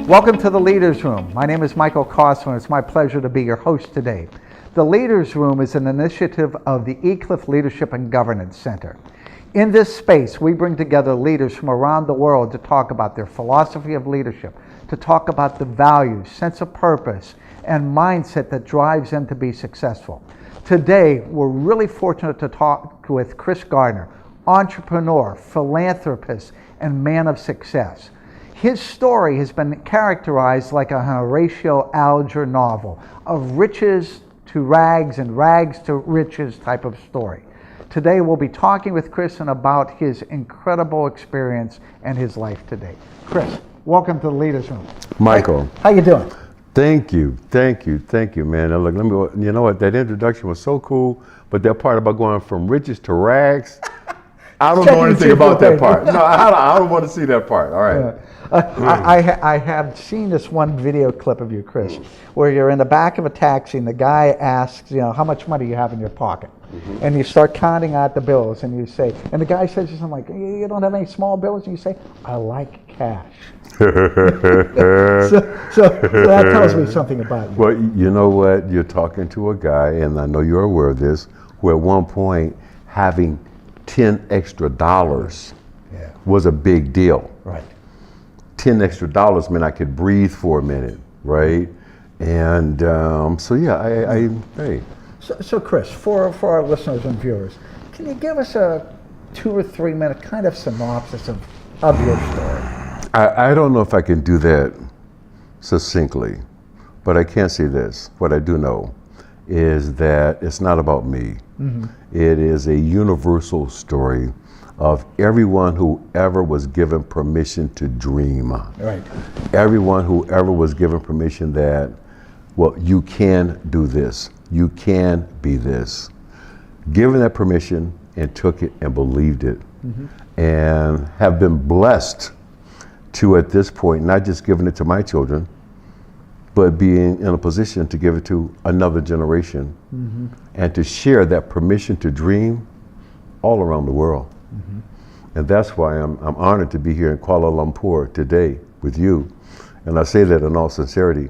Welcome to the Leaders Room. My name is Michael Kosler, and it's my pleasure to be your host today. The Leaders Room is an initiative of the eCliff Leadership and Governance Center. In this space, we bring together leaders from around the world to talk about their philosophy of leadership, to talk about the values, sense of purpose, and mindset that drives them to be successful. Today, we're really fortunate to talk with Chris Gardner, entrepreneur, philanthropist, and man of success. His story has been characterized like a Horatio Alger novel, of riches to rags and rags to riches type of story. Today we'll be talking with Chris and about his incredible experience and his life today. Chris, welcome to the Leaders Room. Michael. How you doing? Thank you, man. Now look, you know what, that introduction was so cool, but that part about going from riches to rags, I don't know anything about that part. No, I don't want to see that part. All right. I have seen this one video clip of you, Chris, where you're in the back of a taxi and the guy asks, how much money you have in your pocket. Mm-hmm. And you start counting out the bills and you say, and the guy says something like, you don't have any small bills? And you say, I like cash. so that tells me something about you. Well, you know what? You're talking to a guy, and I know you're aware of this, who at one point having $10 extra was a big deal. Right. $10 extra meant I could breathe for a minute, right? And hey. So Chris, for our listeners and viewers, can you give us a 2 or 3 minute kind of synopsis of your story? I don't know if I can do that succinctly, but I can say this. What I do know is that it's not about me. Mm-hmm. It is a universal story of everyone who ever was given permission to dream. Right. Everyone who ever was given permission that, well, you can do this. You can be this. Given that permission and took it and believed it. Mm-hmm. And have been blessed to, at this point, not just giving it to my children, but being in a position to give it to another generation. Mm-hmm. And to share that permission to dream all around the world. Mm-hmm. And that's why I'm honored to be here in Kuala Lumpur today with you. And I say that in all sincerity.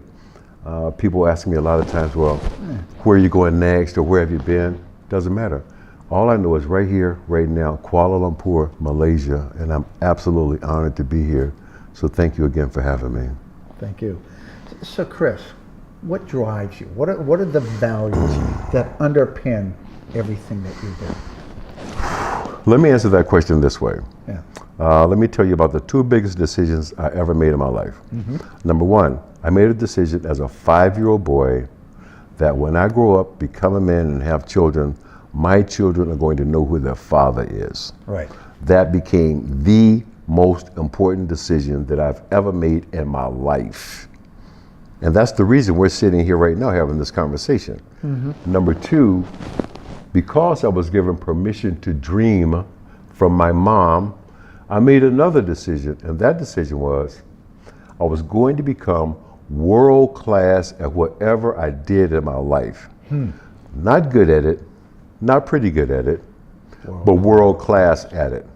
People ask me a lot of times, well, where are you going next, or where have you been? Doesn't matter. All I know is right here, right now, Kuala Lumpur, Malaysia, and I'm absolutely honored to be here. So thank you again for having me. Thank you. So Chris, what drives you? What are the values that underpin everything that you do? Let me answer that question this way. Yeah. Let me tell you about the 2 biggest decisions I ever made in my life. Mm-hmm. Number 1, I made a decision as a 5-year-old boy that when I grow up, become a man and have children, my children are going to know who their father is. Right. That became the most important decision that I've ever made in my life. And that's the reason we're sitting here right now having this conversation. Mm-hmm. Number 2, because I was given permission to dream from my mom, I made another decision, and that decision was I was going to become world class at whatever I did in my life. Not good at it, not pretty good at it, but world class at it.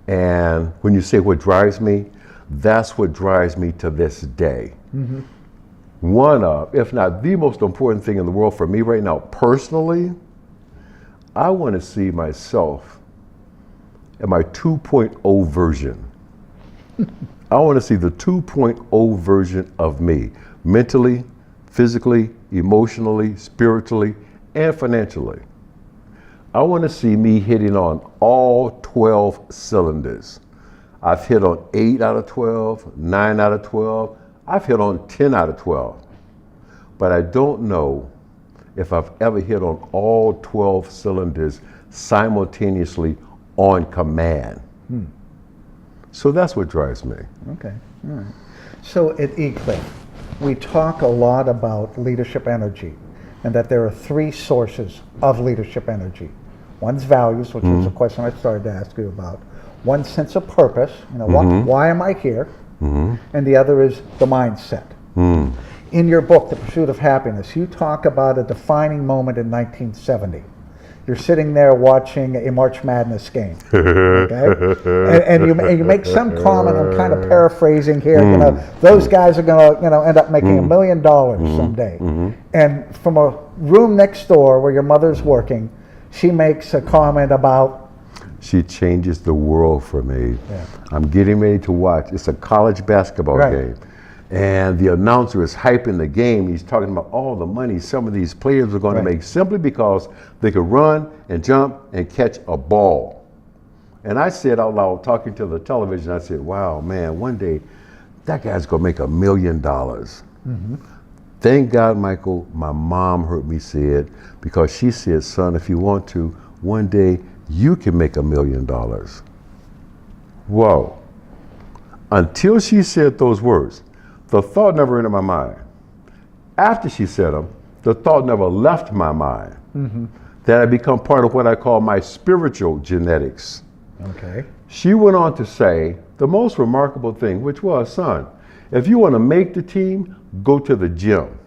Yeah. And when you say what drives me, that's what drives me to this day. Mm-hmm. One of, if not the most important thing in the world for me right now, personally, I want to see myself in my 2.0 version. I want to see the 2.0 version of me, mentally, physically, emotionally, spiritually, and financially. I want to see me hitting on all 12 cylinders. I've hit on 8 out of 12, 9 out of 12. I've hit on 10 out of 12. But I don't know if I've ever hit on all 12 cylinders simultaneously on command. So that's what drives me. Okay, all right. So at eCliff, we talk a lot about leadership energy, and that there are 3 sources of leadership energy. One's values, which was the question I started to ask you about. One's sense of purpose, why am I here? Mm-hmm. And the other is the mindset. In your book, The Pursuit of Happyness, you talk about a defining moment in 1970. you're sitting there watching a March Madness game, okay? And you make some comment. I'm kind of paraphrasing here. You know, those guys are going to end up making $1 million someday. And from a room next door where your mother's working, she makes a comment about. She changes the world for me. Yeah. I'm getting ready to watch. It's a college basketball game. And the announcer is hyping the game. He's talking about all the money some of these players are going to make simply because they could run and jump and catch a ball. And I said out loud, talking to the television, I said, wow, man, one day that guy's going to make $1 million. Thank God, Michael, my mom heard me say it, because she said, son, if you want to, one day you can make $1 million. Whoa. Until she said those words, the thought never entered my mind. After she said them, the thought never left my mind. That had become part of what I call my spiritual genetics. Okay. She went on to say the most remarkable thing, which was, son, if you want to make the team, go to the gym.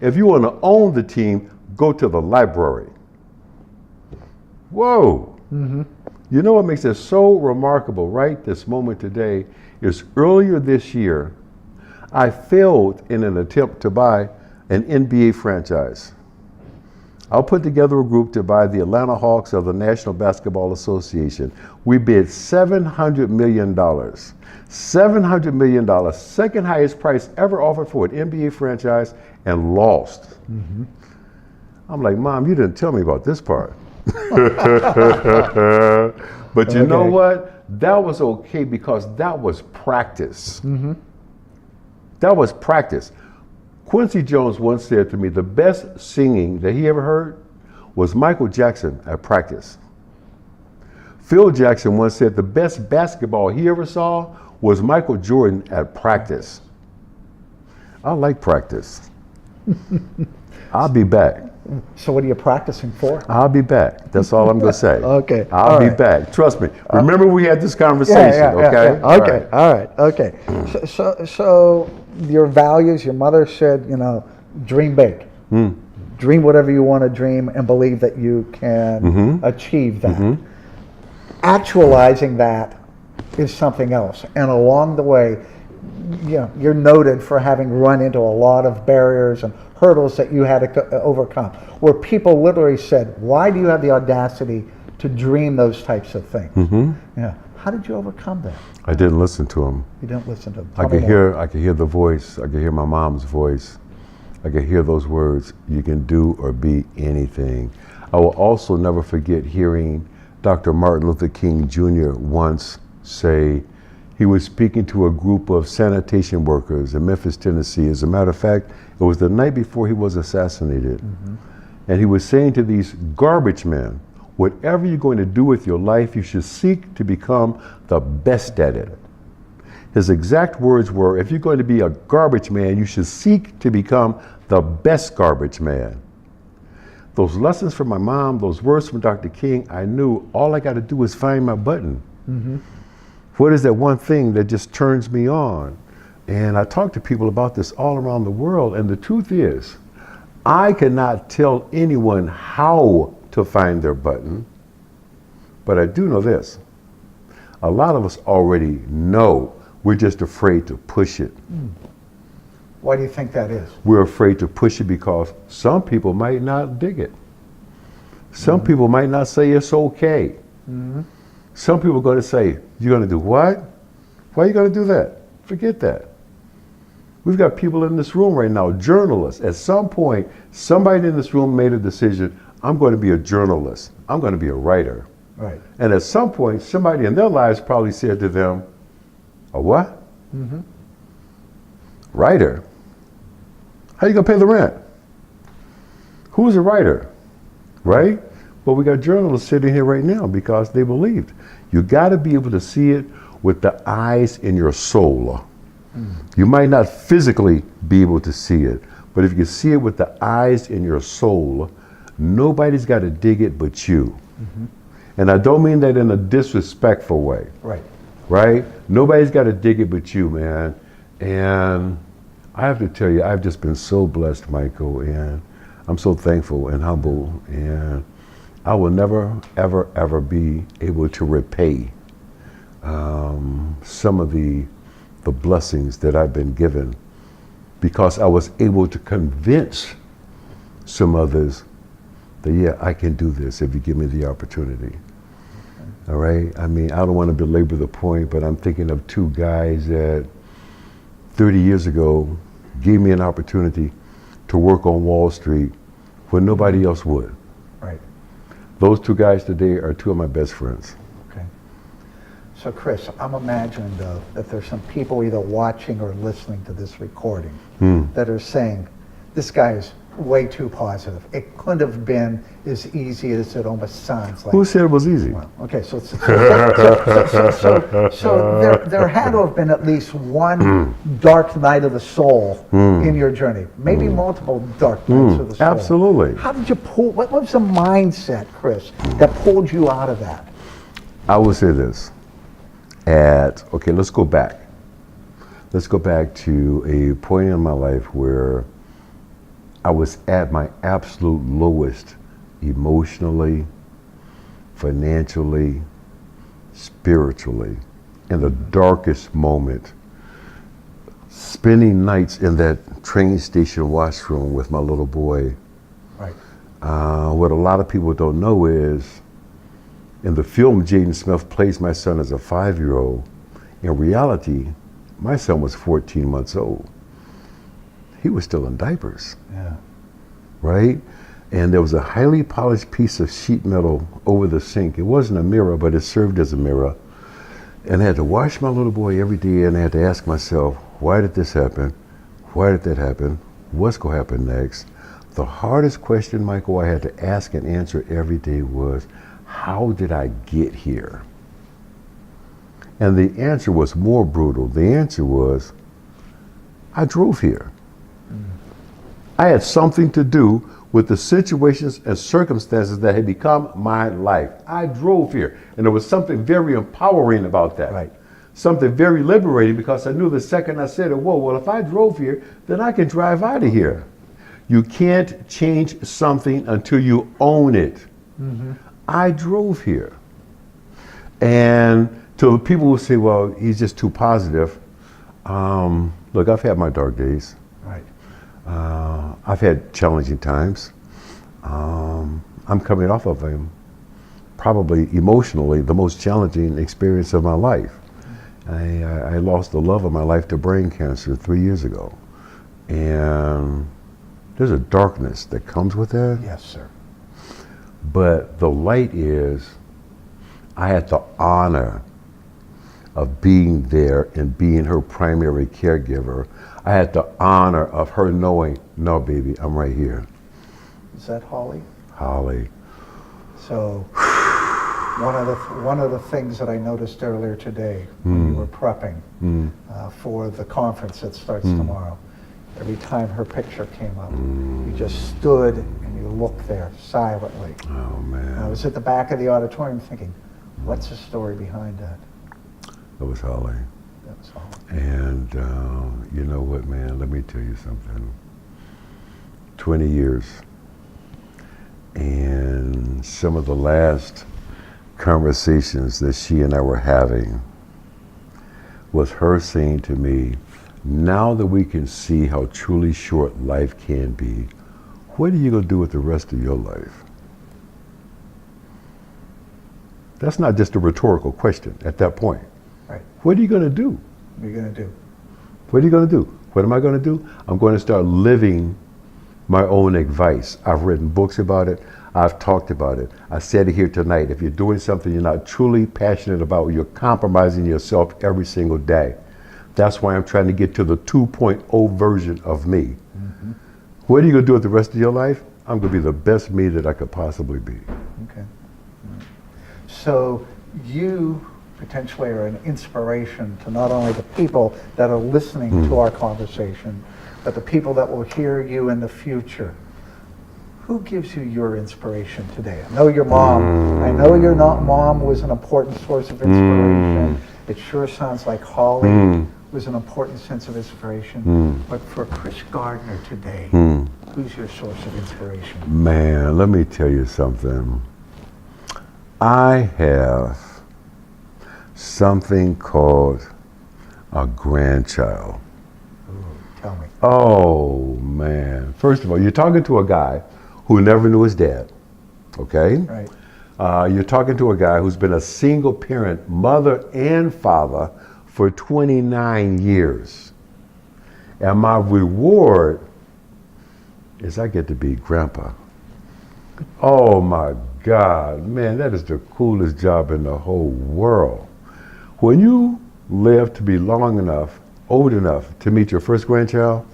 If you want to own the team, go to the library. Whoa. You know what makes it so remarkable right this moment today is earlier this year, I failed in an attempt to buy an NBA franchise. I'll put together a group to buy the Atlanta Hawks of the National Basketball Association. We bid $700 million. $700 million, second highest price ever offered for an NBA franchise, and lost. I'm like, Mom, you didn't tell me about this part. But you know what? That was okay because that was practice. That was practice. Quincy Jones once said to me, the best singing that he ever heard was Michael Jackson at practice. Phil Jackson once said the best basketball he ever saw was Michael Jordan at practice. I like practice. I'll be back. So what are you practicing for? I'll be back. That's all I'm going to say. Okay. I'll be back. Trust me. Remember we had this conversation, okay? Okay. All right. Okay. So your values, your mother said, you know, dream big. Dream whatever you want to dream and believe that you can achieve that. Actualizing that is something else. And along the way, you know, you're noted for having run into a lot of barriers and hurdles that you had to overcome, where people literally said, why do you have the audacity to dream those types of things? Yeah. How did you overcome that? I didn't listen to him. You didn't listen to them. I could hear the voice. I could hear my mom's voice. I could hear those words, you can do or be anything. I will also never forget hearing Dr. Martin Luther King Jr. once say, he was speaking to a group of sanitation workers in Memphis, Tennessee. As a matter of fact, it was the night before he was assassinated. And he was saying to these garbage men, whatever you're going to do with your life, you should seek to become the best at it. His exact words were, if you're going to be a garbage man, you should seek to become the best garbage man. Those lessons from my mom, those words from Dr. King, I knew all I got to do is find my button. What is that one thing that just turns me on? And I talk to people about this all around the world, and the truth is, I cannot tell anyone how to find their button, but I do know this. A lot of us already know, we're just afraid to push it. Why do you think that is? We're afraid to push it because some people might not dig it. Some people might not say it's okay. Some people are going to say, you're going to do what? Why are you going to do that? Forget that. We've got people in this room right now, journalists. At some point, somebody in this room made a decision, I'm going to be a journalist. I'm going to be a writer. Right. And at some point, somebody in their lives probably said to them, a what? Writer? How are you going to pay the rent? Who's a writer? Right? But we got journalists sitting here right now because they believed. You got to be able to see it with the eyes in your soul. You might not physically be able to see it, but if you see it with the eyes in your soul, nobody's got to dig it but you. And I don't mean that in a disrespectful way. Right? Nobody's got to dig it but you, man. And I have to tell you, I've just been so blessed, Michael, and I'm so thankful and humble. And I will never, ever, ever be able to repay some of the blessings that I've been given, because I was able to convince some others that, yeah, I can do this if you give me the opportunity. All right? I mean, I don't want to belabor the point, but I'm thinking of two guys that 30 years ago gave me an opportunity to work on Wall Street when nobody else would. Right. Those two guys today are two of my best friends. Okay. So Chris, I'm imagining though that there's some people either watching or listening to this recording that are saying, this guy is way too positive. It couldn't have been as easy as it almost sounds like. Who said it was easy? Well, okay, so there had to have been at least one dark night of the soul in your journey. Maybe multiple dark nights of the soul. Absolutely. How did you pull, what was the mindset, Chris, that pulled you out of that? I will say this. Okay, let's go back. Let's go back to a point in my life where I was at my absolute lowest emotionally, financially, spiritually, in the darkest moment. Spending nights in that train station washroom with my little boy. Right. What a lot of people don't know is, in the film, Jaden Smith plays my son as a 5-year-old. In reality, my son was 14 months old. He was still in diapers. Yeah. Right? And there was a highly polished piece of sheet metal over the sink. It wasn't a mirror, but it served as a mirror. And I had to wash my little boy every day, and I had to ask myself, why did this happen? Why did that happen? What's going to happen next? The hardest question, Michael, I had to ask and answer every day was, how did I get here? And the answer was more brutal. The answer was, I drove here. I had something to do with the situations and circumstances that had become my life. I drove here, and there was something very empowering about that. Right. Something very liberating, because I knew the second I said it, whoa, well, if I drove here, then I can drive out of here. You can't change something until you own it. I drove here. And to the people who say, well, he's just too positive, look, I've had my dark days. Right. I've had challenging times. I'm coming off of them, probably emotionally, the most challenging experience of my life. I lost the love of my life to brain cancer 3 years ago. And there's a darkness that comes with that. Yes, sir. But the light is, I had the honor of being there and being her primary caregiver. I had the honor of her knowing, no, baby, I'm right here. Is that Holly? Holly. So one of the things that I noticed earlier today when you were prepping for the conference that starts tomorrow, every time her picture came up, you just stood and you looked there silently. Oh, man. I was at the back of the auditorium thinking, what's the story behind that? That was Holly. That was all. And you know what, man, let me tell you something. 20 years. And some of the last conversations that she and I were having was her saying to me, now that we can see how truly short life can be, what are you going to do with the rest of your life? That's not just a rhetorical question at that point. Right. What are you going to do? What are you going to do? What are you going to do? What am I going to do? I'm going to start living my own advice. I've written books about it. I've talked about it. I said it here tonight. If you're doing something you're not truly passionate about, you're compromising yourself every single day. That's why I'm trying to get to the 2.0 version of me. What are you going to do with the rest of your life? I'm going to be the best me that I could possibly be. Okay. So you potentially are an inspiration to not only the people that are listening to our conversation, but the people that will hear you in the future. Who gives you your inspiration today? I know your mom. I know your mom was an important source of inspiration. It sure sounds like Holly was an important sense of inspiration. But for Chris Gardner today, who's your source of inspiration? Man, let me tell you something. I have something called a grandchild. Tell me. Oh, man. First of all, you're talking to a guy who never knew his dad, okay? Right. You're talking to a guy who's been a single parent, mother and father, for 29 years. And my reward is I get to be grandpa. Oh my God, man, that is the coolest job in the whole world. When you live to be long enough, old enough to meet your first grandchild,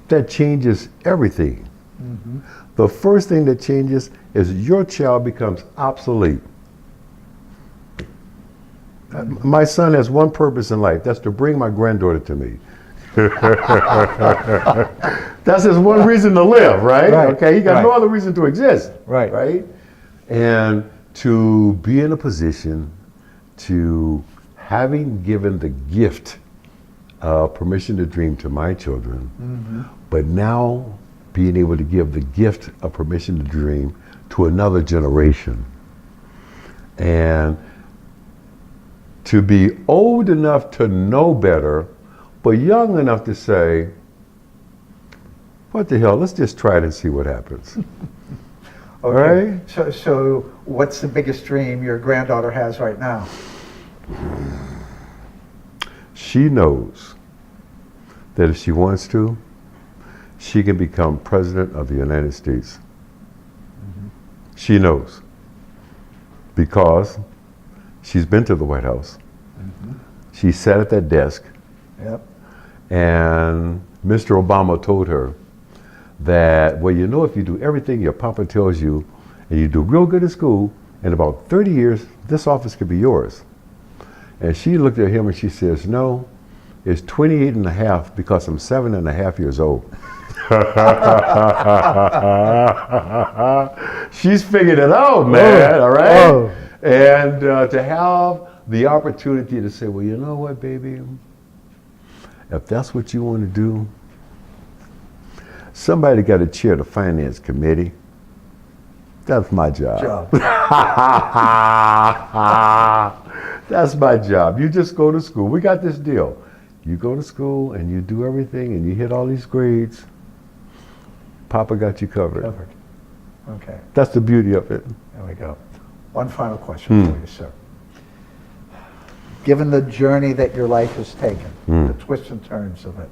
that changes everything. Mm-hmm. The first thing that changes is your child becomes obsolete. My son has one purpose in life, that's to bring my granddaughter to me. That's his one reason to live, right? Okay, he got no other reason to exist. Right? And to be in a position to, having given the gift of permission to dream to my children, mm-hmm. but now being able to give the gift of permission to dream to another generation. And to be old enough to know better, but young enough to say, what the hell, let's just try it and see what happens. Okay. Right? So what's the biggest dream your granddaughter has right now? She knows that if she wants to, she can become president of the United States. Mm-hmm. She knows. Because she's been to the White House. Mm-hmm. She sat at that desk. Yep. And Mr. Obama told her that, well, you know, if you do everything your papa tells you and you do real good at school, in about 30 years, this office could be yours. And she looked at him and she says, no, it's 28 and a half because I'm 7.5 years old. She's figured it out, man, all right? Oh. And to have the opportunity to say, well, you know what, baby? If that's what you want to do, somebody got to chair the finance committee. That's my job. That's my job. You just go to school. We got this deal. You go to school and you do everything and you hit all these grades. Papa got you covered. Okay. That's the beauty of it. There we go. One final question for you, sir. Given the journey that your life has taken, the twists and turns of it,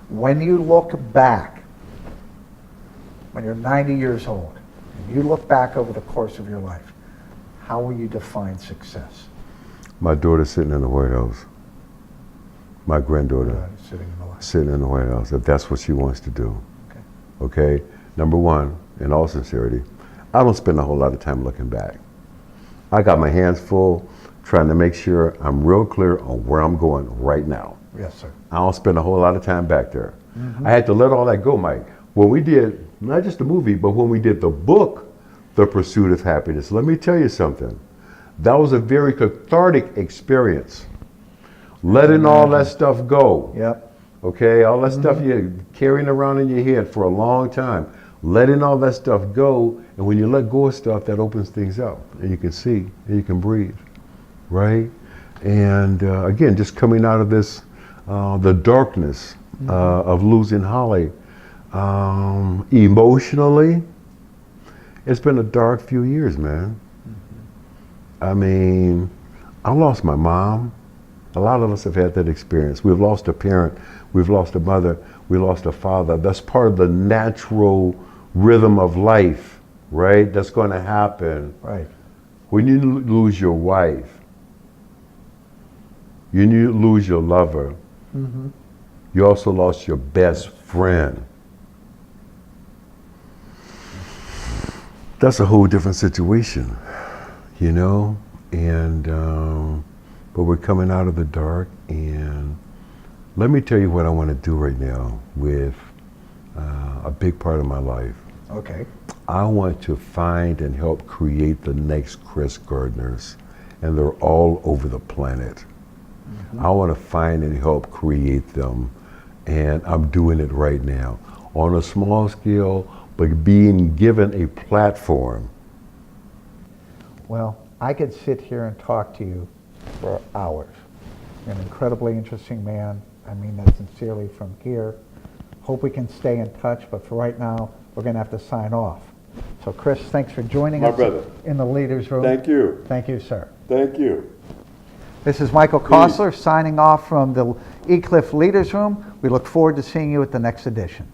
when you look back, when you're 90 years old, and you look back over the course of your life, how will you define success? My daughter sitting in the White House. My granddaughter sitting in the White House, if that's what she wants to do. Okay? Number one, in all sincerity, I don't spend a whole lot of time looking back. I got my hands full trying to make sure I'm real clear on where I'm going right now. Yes, sir. I don't spend a whole lot of time back there. Mm-hmm. I had to let all that go, Mike. When we did, not just the movie, but when we did the book, The Pursuit of Happyness, let me tell you something. That was a very cathartic experience. Letting all that stuff go. Yep. Okay, all that stuff you're carrying around in your head for a long time. Letting all that stuff go, and when you let go of stuff, that opens things up, and you can see, and you can breathe, right? And again, just coming out of this, the darkness of losing Holly, emotionally, it's been a dark few years, man. I mean, I lost my mom. A lot of us have had that experience. We've lost a parent, we've lost a mother, we lost a father. That's part of the natural rhythm of life, right? That's going to happen. Right. When you lose your wife, you lose your lover, you also lost your best friend. That's a whole different situation, you know? And, but we're coming out of the dark, and let me tell you what I want to do right now with a big part of my life. Okay. I want to find and help create the next Chris Gardners, and they're all over the planet. I want to find and help create them, and I'm doing it right now on a small scale, but being given a platform. Well, I could sit here and talk to you for hours. You're an incredibly interesting man. I mean that sincerely from here. Hope we can stay in touch, but for right now, we're going to have to sign off. So Chris, thanks for joining My us brother. in the Leaders Room. Thank you. Thank you, sir. Thank you. This is Michael Kostler signing off from the eCliff Leaders Room. We look forward to seeing you at the next edition.